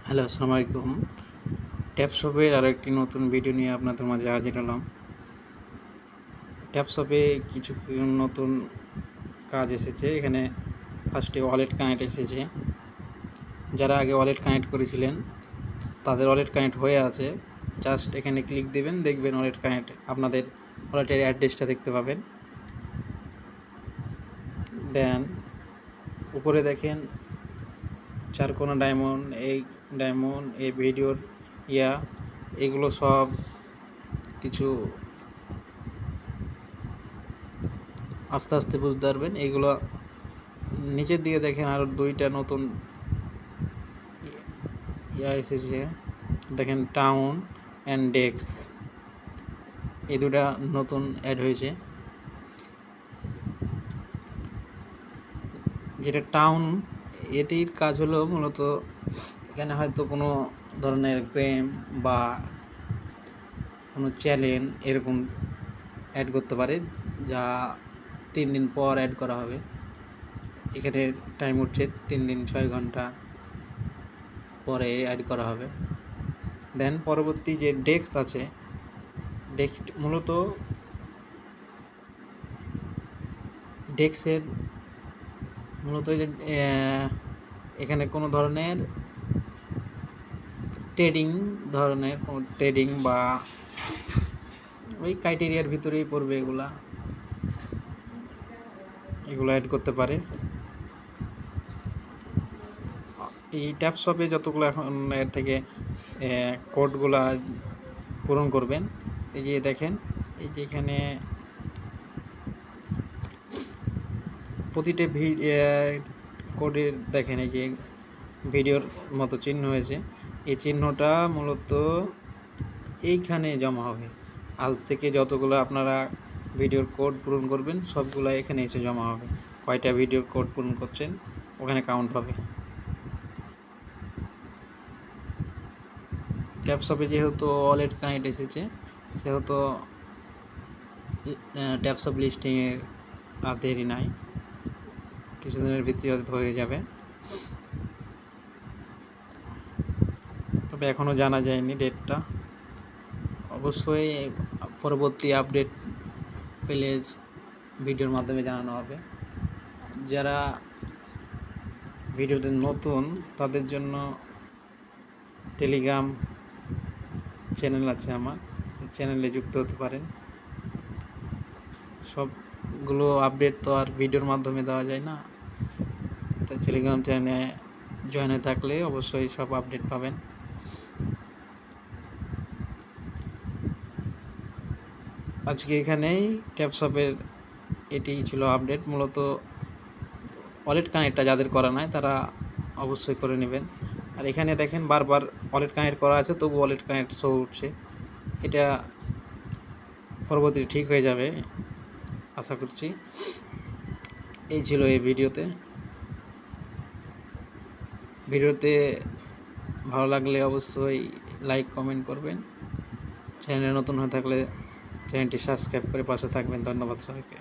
Hello, আসসালামু আলাইকুম। ট্যাপশপের আরও একটি নতুন ভিডিও নিয়ে আপনাদের মাঝে হাজির হলাম। ট্যাপশপে কিছু নতুন কাজ এসেছে। এখানে ফার্স্টে ওয়ালেট কানেক্ট এসেছে। যারা আগে ওয়ালেট কানেক্ট করেছিলেন তাদের ওয়ালেট কানেক্ট হয়ে আছে। জাস্ট এখানে ক্লিক দেবেন, দেখবেন ওয়ালেট কানেক্ট, আপনাদের ওয়ালেটের অ্যাড্রেসটা দেখতে পাবেন। দেন উপরে দেখেন চারকোনা ডায়মন্ড, এই ভিডিওর এগুলো সব কিছু আস্তে আস্তে বুঝতে পারবেন। এগুলো নিচের দিকে দেখেন আরও দুইটা নতুন এসেছে। দেখেন টাউন অ্যান্ড ডেক্স, এই দুটা নতুন অ্যাড হয়েছে। যেটা টাউন, এটির কাজ হলো মূলত এখানে হয়তো কোনো ধরনের গেম বা কোনো চ্যালেঞ্জ এরকম অ্যাড করতে পারে, যা 3 দিন পর অ্যাড করা হবে। এখানে টাইম উঠছে 3 দিন 6 ঘন্টা পরে অ্যাড করা হবে। দেন পরবর্তী যে ডেস্ক আছে, ডেস্ক মূলত ডেস্কের এখানে কোনো ধরনের ট্রেডিং বা ওই ক্রাইটেরিয়ার ভিতরেই পড়বে। এগুলো অ্যাড করতে পারে। এই ট্যাপশপে যতগুলো এখন এর থেকে কোডগুলা পূরণ করবেন, এই যে দেখেন, এই যে এখানে প্রতিটা কোডের দেখেন এই যে ভিডিওর মতো চিহ্ন হয়েছে। এই চিহ্নটা মূলত এইখানে জমা হবে। আজ থেকে যতগুলো আপনারা ভিডিওর কোড পূরণ করবেন সবগুলো এখানে এসে জমা হবে। কয়টা ভিডিওর কোড পূরণ করছেন ওখানে কাউন্ট হবে। ট্যাপশপে যেহেতু ওয়ালেট কানেক্ট এসেছে, সেহেতু ট্যাপশপ লিস্টিংয়ের আর দেরি নাই, কিছুদিনের ভিতরে হয়ে যাবে। তবে এখনও জানা যায়নি ডেটটা। অবশ্যই পরবর্তী আপডেট পেলে ভিডিওর মাধ্যমে জানানো হবে। যারা ভিডিওতে নতুন তাদের জন্য টেলিগ্রাম চ্যানেল আছে আমার, চ্যানেলে যুক্ত হতে পারেন। সবগুলো আপডেট তো আর ভিডিওর মাধ্যমে দেওয়া যায় না, তাই টেলিগ্রাম চ্যানেলে জয়েন হয়ে থাকলে অবশ্যই সব আপডেট পাবেন। আজকে এখানেই ট্যাপশপের এটি ছিল আপডেট। মূলত ওয়ালেট কানেক্টটা যাদের করা নাই তারা অবশ্যই করে নেবেন। আর এখানে দেখেন বারবার ওয়ালেট কানেক্ট করা আছে, তবু ওয়ালেট কানেক্ট শো উঠছে। এটা পরবর্তীতে ঠিক হয়ে যাবে আশা করছি। এই ছিল এই ভিডিওতে ভালো লাগলে অবশ্যই লাইক কমেন্ট করবেন। চ্যানেলে নতুন হয়ে থাকলে চ্যানেলটি সাবস্ক্রাইব করে পাশে থাকবেন। ধন্যবাদ সবাইকে।